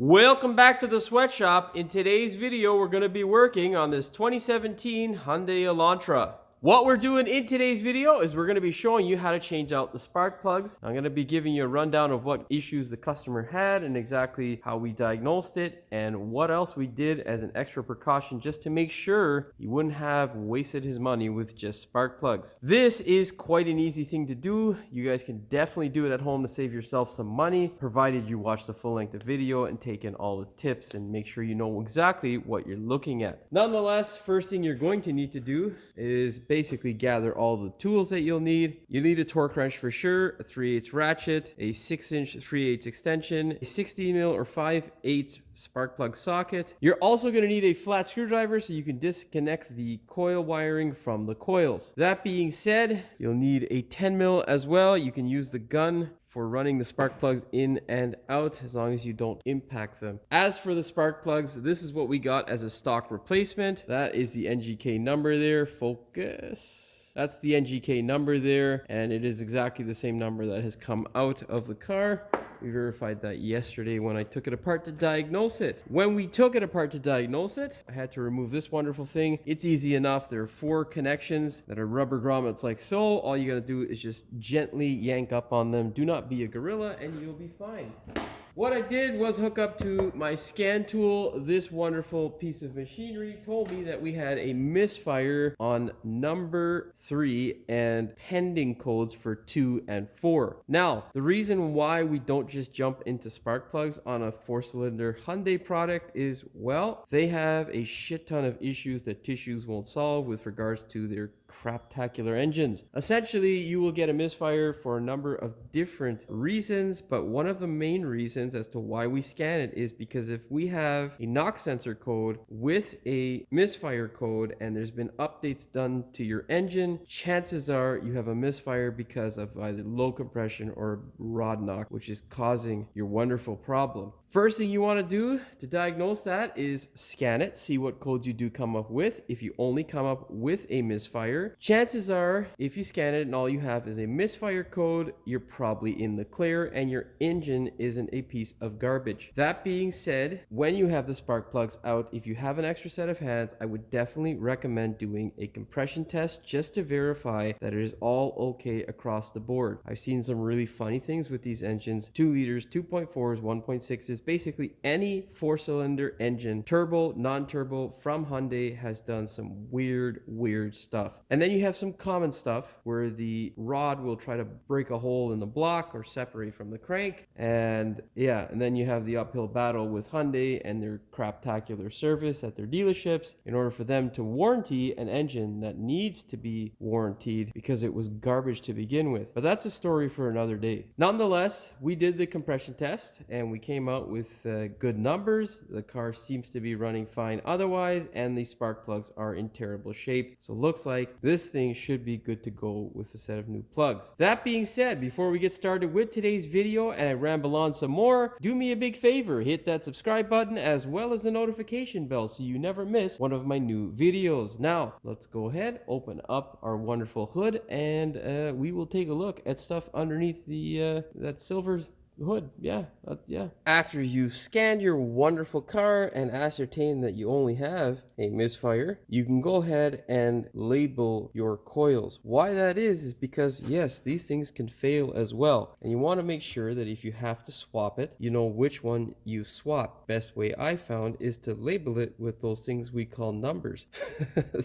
Welcome back to the sweatshop. In today's video, we're going to be working on this 2017 Hyundai Elantra. What we're doing in today's video is we're going to be showing you how to change out the spark plugs. I'm going to be giving you a rundown of what issues the customer had and exactly how we diagnosed it and what else we did as an extra precaution just to make sure he wouldn't have wasted his money with just spark plugs. This is quite an easy thing to do. You guys can definitely do it at home to save yourself some money, provided you watch the full length of video and take in all the tips and make sure you know exactly what you're looking at. Nonetheless, first thing you're going to need to do is basically gather all the tools that you'll need. You need a torque wrench for sure, a 3/8 ratchet, a 6-inch 3/8 extension, a 16mm or 5/8 spark plug socket. You're also going to need a flat screwdriver so you can disconnect the coil wiring from the coils. That being said, you'll need a 10mm as well. You can use the gun for running the spark plugs in and out as long as you don't impact them. As for the spark plugs, this is what we got as a stock replacement. That is the NGK number there. Focus. That's the NGK number there, and it is exactly the same number that has come out of the car. We verified that yesterday when I took it apart to diagnose it. When we took it apart to diagnose it, I had to remove this wonderful thing. It's easy enough. There are 4 connections that are rubber grommets like so. All you gotta do is just gently yank up on them. Do not be a gorilla and you'll be fine. What I did was hook up to my scan tool. This wonderful piece of machinery told me that we had a misfire on number 3 and pending codes for 2 and 4. Now, the reason why we don't just jump into spark plugs on a 4-cylinder Hyundai product is, well, they have a shit ton of issues that tissues won't solve with regards to their craptacular engines. Essentially, you will get a misfire for a number of different reasons, but one of the main reasons as to why we scan it is because if we have a knock sensor code with a misfire code and there's been updates done to your engine, chances are you have a misfire because of either low compression or rod knock, which is causing your wonderful problem. First thing you want to do to diagnose that is scan it, see what codes you do come up with. If you only come up with a misfire, chances are if you scan it and all you have is a misfire code, you're probably in the clear and your engine isn't a piece of garbage. That being said, when you have the spark plugs out, if you have an extra set of hands, I would definitely recommend doing a compression test just to verify that it is all okay across the board. I've seen some really funny things with these engines. 2 liters, 2.4s, 1.6s, basically any 4-cylinder engine, turbo, non-turbo from Hyundai has done some weird stuff. And then you have some common stuff where the rod will try to break a hole in the block or separate from the crank. And then you have the uphill battle with Hyundai and their craptacular service at their dealerships in order for them to warranty an engine that needs to be warranted because it was garbage to begin with. But that's a story for another day. Nonetheless, we did the compression test and we came out with good numbers. The car seems to be running fine otherwise, and the spark plugs are in terrible shape. So looks like this thing should be good to go with a set of new plugs. That being said, before we get started with today's video and I ramble on some more, do me a big favor, hit that subscribe button as well as the notification bell so you never miss one of my new videos. Now, let's go ahead, open up our wonderful hood, and we will take a look at stuff underneath the that silver hood. After you've scanned your wonderful car and ascertained that you only have a misfire, you can go ahead and label your coils. Why that is because yes, these things can fail as well, and you want to make sure that if you have to swap it, you know which one you swap. Best way I found is to label it with those things we call numbers.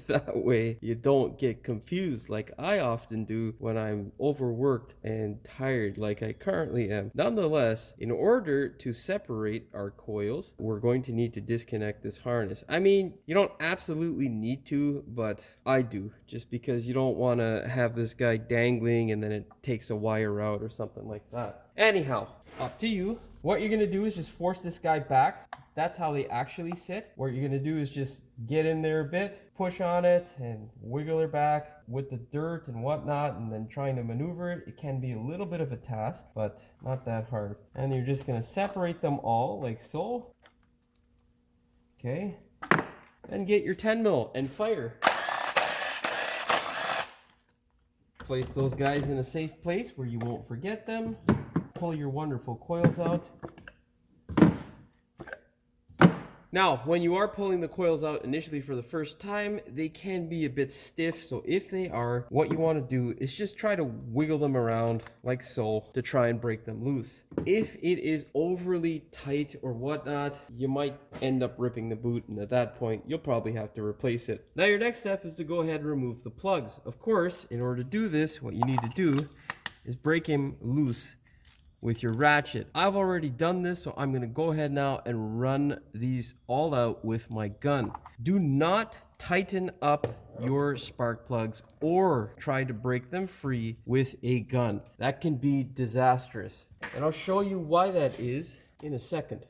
That way you don't get confused like I often do when I'm overworked and tired like I currently am. Nonetheless, in order to separate our coils, we're going to need to disconnect this harness. I mean, you don't absolutely need to, but I do, just because you don't want to have this guy dangling and then it takes a wire out or something like that. Anyhow, up to you. What you're going to do is just force this guy back. That's how they actually sit. What you're going to do is just get in there a bit, push on it, and wiggle her back with the dirt and whatnot, and then trying to maneuver it. It can be a little bit of a task, but not that hard. And you're just going to separate them all like so. Okay. Then get your 10mm and fire. Place those guys in a safe place where you won't forget them. Pull your wonderful coils out. Now, when you are pulling the coils out initially for the first time, they can be a bit stiff. So if they are, what you want to do is just try to wiggle them around like so to try and break them loose. If it is overly tight or whatnot, you might end up ripping the boot, and at that point, you'll probably have to replace it. Now, your next step is to go ahead and remove the plugs. Of course, in order to do this, what you need to do is break him loose with your ratchet. I've already done this, so I'm gonna go ahead now and run these all out with my gun. Do not tighten up your spark plugs or try to break them free with a gun. That can be disastrous. And I'll show you why that is in a second.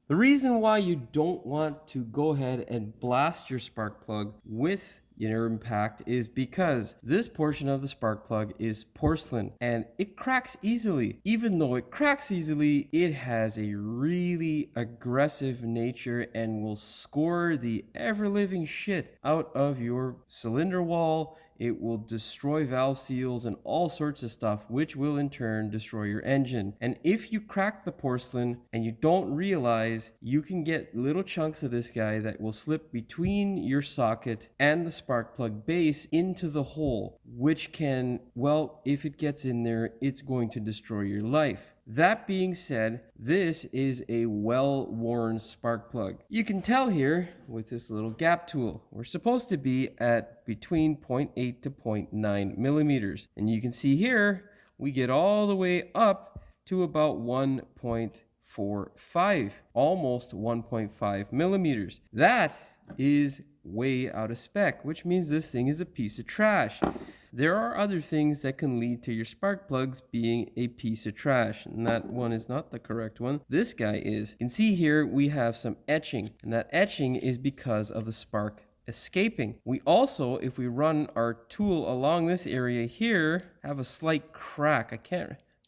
The reason why you don't want to go ahead and blast your spark plug with your impact is because this portion of the spark plug is porcelain and it cracks easily. Even though it cracks easily, it has a really aggressive nature and will score the ever-living shit out of your cylinder wall. It will destroy valve seals and all sorts of stuff, which will in turn destroy your engine. And if you crack the porcelain and you don't realize, you can get little chunks of this guy that will slip between your socket and the spark plug base into the hole, which can, well, if it gets in there, it's going to destroy your life. That being said, this is a well-worn spark plug. You can tell here with this little gap tool, we're supposed to be at between 0.8 to 0.9 millimeters. And you can see here, we get all the way up to about 1.45, almost 1.5 millimeters. That is way out of spec, which means this thing is a piece of trash. There are other things that can lead to your spark plugs being a piece of trash, and that one is not the correct one. This guy is. You can see here we have some etching, and that etching is because of the spark escaping. We also, if we run our tool along this area here, have a slight crack.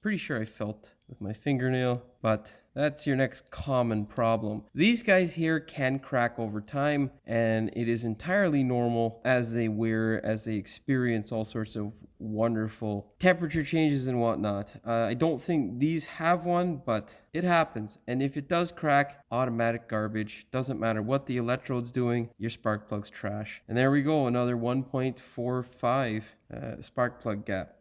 Pretty sure I felt with my fingernail, but that's your next common problem. These guys here can crack over time, and it is entirely normal as they wear, as they experience all sorts of wonderful temperature changes and whatnot. I don't think these have one, but it happens. And if it does crack, automatic garbage. Doesn't matter what the electrode's doing, your spark plug's trash. And there we go, another 1.45 spark plug gap.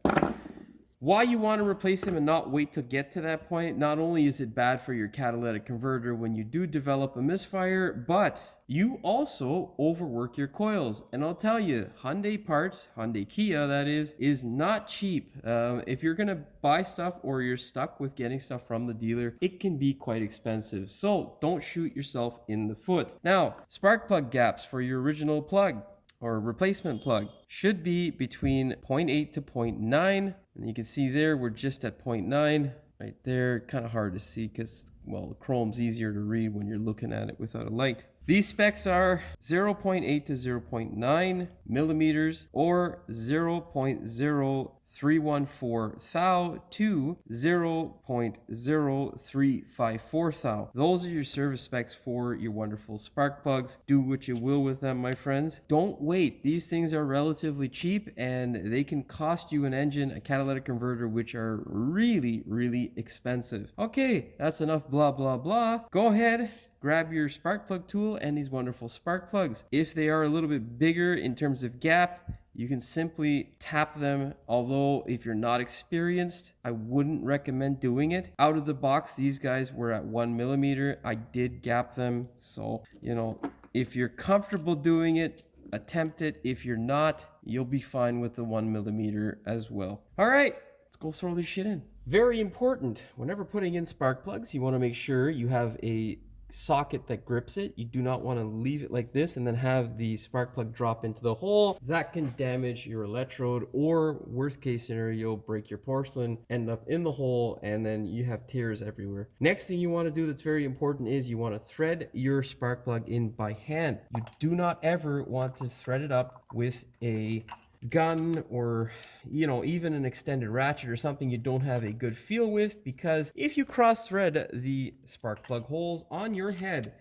Why you want to replace them and not wait to get to that point, not only is it bad for your catalytic converter when you do develop a misfire, but you also overwork your coils. And I'll tell you, Hyundai parts, Hyundai Kia that is not cheap. If you're going to buy stuff or you're stuck with getting stuff from the dealer, it can be quite expensive. So don't shoot yourself in the foot. Now, spark plug gaps for your original plug or replacement plug should be between 0.8 to 0.9. And you can see there, we're just at 0.9 right there. Kind of hard to see because, well, the chrome's easier to read when you're looking at it without a light. These specs are 0.8 to 0.9 millimeters or 0.0314 thou to 0.0354 thou. Those are your service specs for your wonderful spark plugs. Do what you will with them, my friends. Don't wait. These things are relatively cheap and they can cost you an engine, a catalytic converter, which are really, really expensive. Okay, that's enough blah, blah, blah. Go ahead, grab your spark plug tool and these wonderful spark plugs. If they are a little bit bigger in terms of gap, you can simply tap them. Although if you're not experienced, I wouldn't recommend doing it. Out of the box, these guys were at 1 millimeter. I did gap them. So, you know, if you're comfortable doing it, attempt it. If you're not, you'll be fine with the 1 millimeter as well. All right, let's go throw this shit in. Very important. Whenever putting in spark plugs, you want to make sure you have a socket that grips it. You do not want to leave it like this and then have the spark plug drop into the hole. That can damage your electrode, or worst case scenario, break your porcelain, end up in the hole, and then you have tears everywhere. Next thing you want to do that's very important is you want to thread your spark plug in by hand. You do not ever want to thread it up with a gun or, you know, even an extended ratchet or something you don't have a good feel with, because if you cross thread the spark plug holes on your head,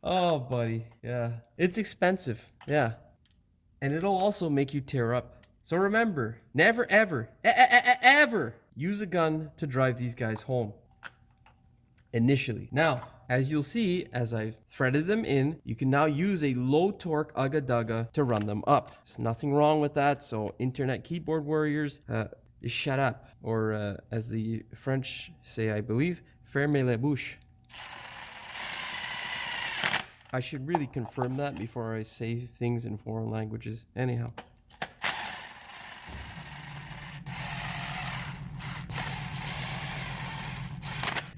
oh buddy, yeah, it's expensive, yeah, and it'll also make you tear up So remember, never ever use a gun to drive these guys home. Initially. Now, as you'll see, as I've threaded them in, you can now use a low torque ugga-dugga to run them up. There's nothing wrong with that, so internet keyboard warriors, shut up. Or as the French say, I believe, fermez la bouche. I should really confirm that before I say things in foreign languages. Anyhow.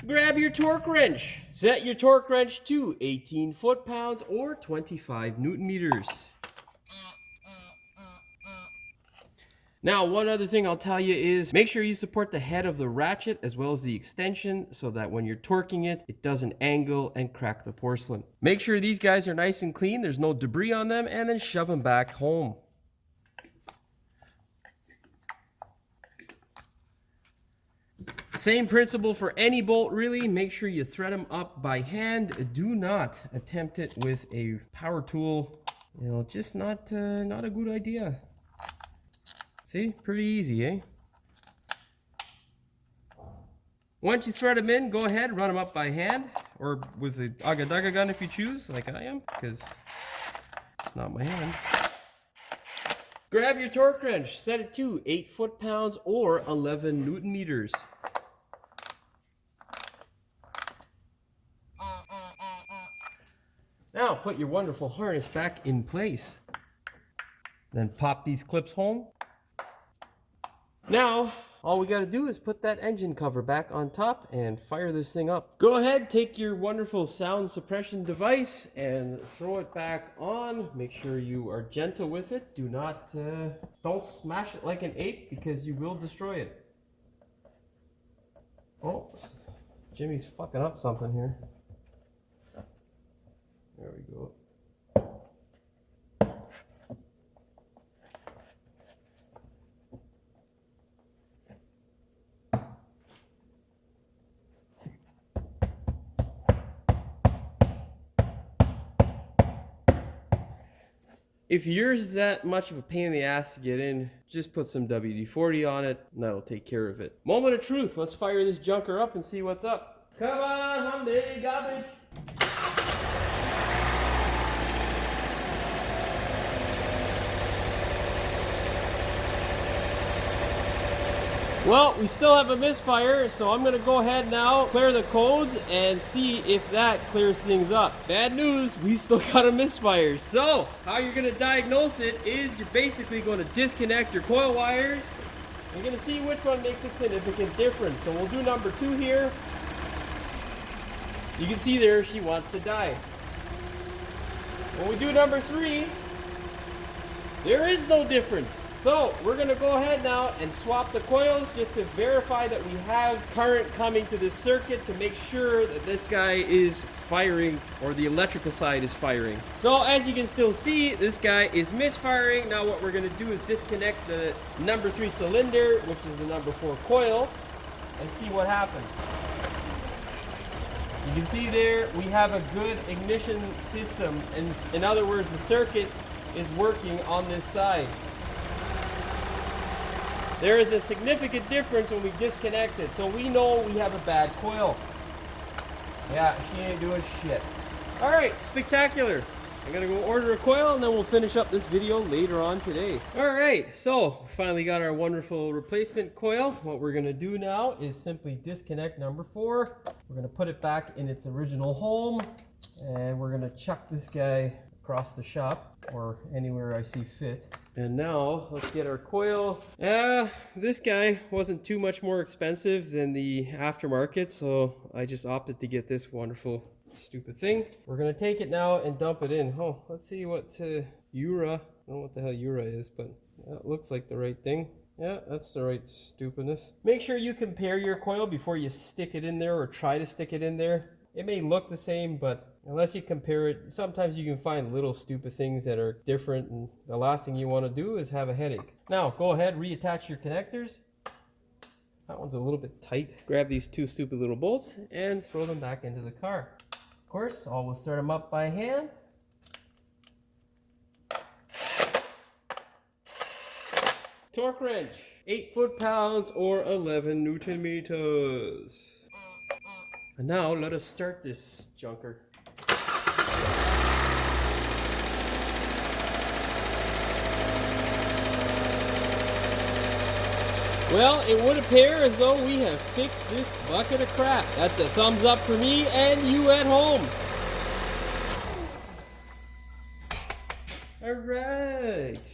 Grab your torque wrench. Set your torque wrench to 18 foot-pounds or 25 newton meters. Now, one other thing I'll tell you is make sure you support the head of the ratchet as well as the extension so that when you're torquing it, it doesn't angle and crack the porcelain. Make sure these guys are nice and clean, there's no debris on them, and then shove them back home. Same principle for any bolt, really. Make sure you thread them up by hand. Do not attempt it with a power tool. You know, just not a good idea. See, pretty easy, eh? Once you thread them in, go ahead, run them up by hand or with a ugga-dugga gun if you choose, like I am, because it's not my hand. Grab your torque wrench, set it to 8 foot-pounds or 11 newton meters. Now put your wonderful harness back in place. Then pop these clips home. Now, all we gotta do is put that engine cover back on top and fire this thing up. Go ahead, take your wonderful sound suppression device and throw it back on. Make sure you are gentle with it. Do not, don't smash it like an ape because you will destroy it. Oh, Jimmy's fucking up something here. There we go. If yours is that much of a pain in the ass to get in, just put some WD-40 on it and that'll take care of it. Moment of truth, let's fire this junker up and see what's up. Come on, Hyundai garbage. Well, we still have a misfire, so I'm gonna go ahead now, clear the codes, and see if that clears things up. Bad news, we still got a misfire. So, how you're gonna diagnose it is you're basically gonna disconnect your coil wires. You're gonna see which one makes a significant difference. So we'll do number 2 here. You can see there, she wants to die. When we do number 3, there is no difference. So we're gonna go ahead now and swap the coils just to verify that we have current coming to this circuit to make sure that this guy is firing or the electrical side is firing. So as you can still see, this guy is misfiring. Now what we're gonna do is disconnect the number 3 cylinder, which is the number 4 coil, and see what happens. You can see there we have a good ignition system, and in other words, the circuit is working on this side. There is a significant difference when we disconnect it, so we know we have a bad coil. Yeah, she ain't doing shit. Alright, spectacular. I'm gonna go order a coil and then we'll finish up this video later on today. Alright, so finally got our wonderful replacement coil. What we're gonna do now is simply disconnect number 4. We're gonna put it back in its original home and we're gonna chuck this guy across the shop or anywhere I see fit. And now let's get our coil. This guy wasn't too much more expensive than the aftermarket, so I just opted to get this wonderful stupid thing. We're gonna take it now and dump it in. Oh, let's see what Ura. I don't know what the hell Ura is, but that looks like the right thing. Yeah, that's the right stupidness. Make sure you compare your coil before you stick it in there or try to stick it in there. It may look the same, but unless you compare it, sometimes you can find little stupid things that are different, and the last thing you want to do is have a headache. Now, go ahead, reattach your connectors. That one's a little bit tight. Grab these 2 stupid little bolts and throw them back into the car. Of course, always start them up by hand. torque wrench, 8 foot-pounds or 11 Newton meters. And now let us start this junker. Well, it would appear as though we have fixed this bucket of crap. That's a thumbs up for me and you at home. Alright.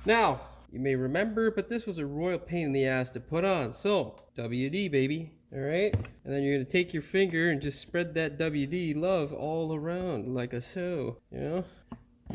Now, you may remember, but this was a royal pain in the ass to put on. So, WD, baby. Alright? And then you're going to take your finger and just spread that WD love all around like a so. You know?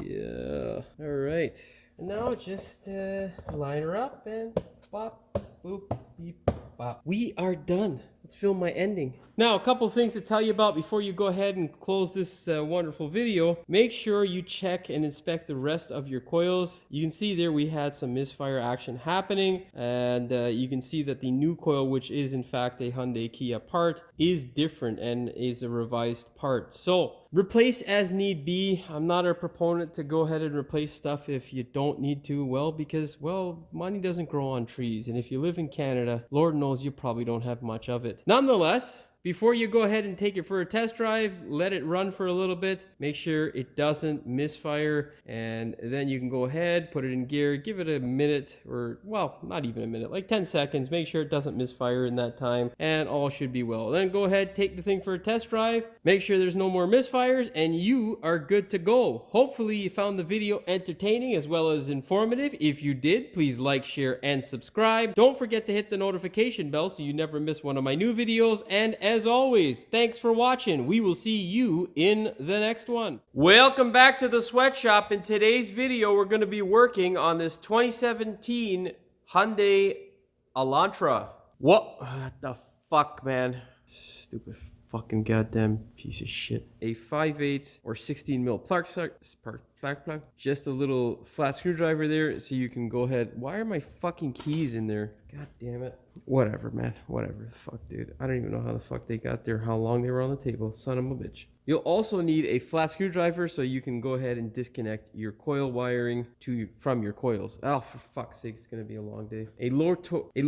Yeah. Alright. And now just line her up and pop. Boop, beep, bop. We are done. Let's film my ending. Now, a couple things to tell you about before you go ahead and close this wonderful video. Make sure you check and inspect the rest of your coils. You can see there we had some misfire action happening, and you can see that the new coil, which is in fact a Hyundai Kia part, is different and is a revised part. So replace as need be. I'm not a proponent to go ahead and replace stuff if you don't need to. Well, because, well, money doesn't grow on trees. And if you live in Canada, Lord knows you probably don't have much of it. Nonetheless, before you go ahead and take it for a test drive, let it run for a little bit. Make sure it doesn't misfire. And then you can go ahead, put it in gear, give it a minute or, well, not even a minute, like 10 seconds. Make sure it doesn't misfire in that time and all should be well. Then go ahead, take the thing for a test drive. Make sure there's no more misfires and you are good to go. Hopefully you found the video entertaining as well as informative. If you did, please like, share, and subscribe. Don't forget to hit the notification bell so you never miss one of my new videos. And as always, thanks for watching. We will see you in the next one. Welcome back to the sweatshop. In today's video, we're going to be working on this 2017 Hyundai Elantra. What the fuck, man? Stupid fucking goddamn piece of shit. A 5/8 or 16 mil plug, just a little flat screwdriver there so you can go ahead. Why are my fucking keys in there? God damn it. Whatever, man. Whatever the fuck, dude. I don't even know how the fuck they got there, how long they were on the table. Son of a bitch. You'll also need a flat screwdriver so you can go ahead and disconnect your coil wiring from your coils. Oh, for fuck's sake, it's gonna be a long day. A low torque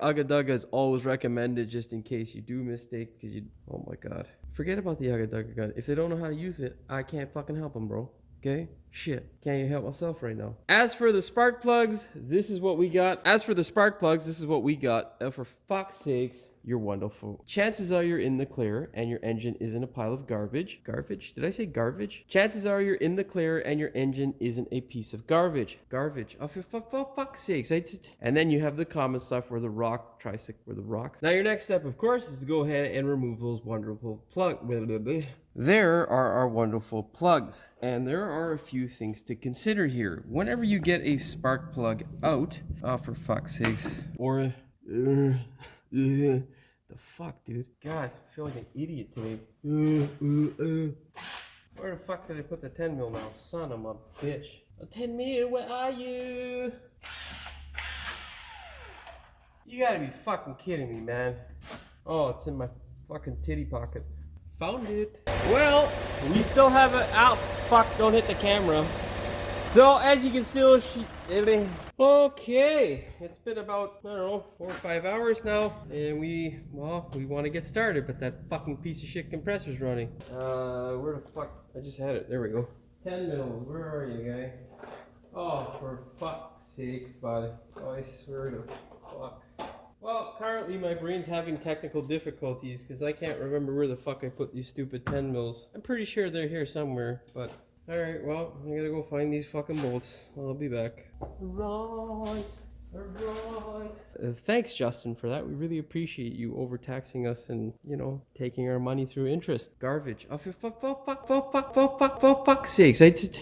ugga-dugga is always recommended just in case you do mistake, because you, oh my god. Forget about the ugga-dugga gun. If they don't know how to use it, I can't fucking help them, bro. Okay? Shit. Can't even help myself right now. As for the spark plugs, this is what we got. For fuck's sakes, you're wonderful. Chances are you're in the clear and your engine isn't a pile of garbage. Garbage? Did I say garbage? Chances are you're in the clear and your engine isn't a piece of garbage. Garbage. Oh, for fuck's sakes. And then you have the common stuff where the rock, Now your next step, of course, is to go ahead and remove those wonderful plugs. There are our wonderful plugs, and there are a few things to consider here. Whenever you get a spark plug out, oh, for fuck's sakes, or the fuck, dude? God, I feel like an idiot today. Where the fuck did I put the 10 mil now? Son of a bitch. 10 mil, where are you? You gotta be fucking kidding me, man. Oh, it's in my fucking titty pocket. Found it. Well, we still have it out. Fuck, don't hit the camera. So, as you can still okay, it's been about, I don't know, 4 or 5 hours now, and we want to get started, but that fucking piece of shit compressor's running. Where the fuck? I just had it. There we go. 10 mils. Where are you, guy? Oh, for fuck's sakes, bud. Oh, I swear to fuck. Well, currently my brain's having technical difficulties because I can't remember where the fuck I put these stupid 10 mils. I'm pretty sure they're here somewhere, but alright, well, I'm gonna go find these fucking bolts. I'll be back. Right. Thanks, Justin, for that. We really appreciate you overtaxing us and, you know, taking our money through interest. Garbage. Oh, for fuck's sakes.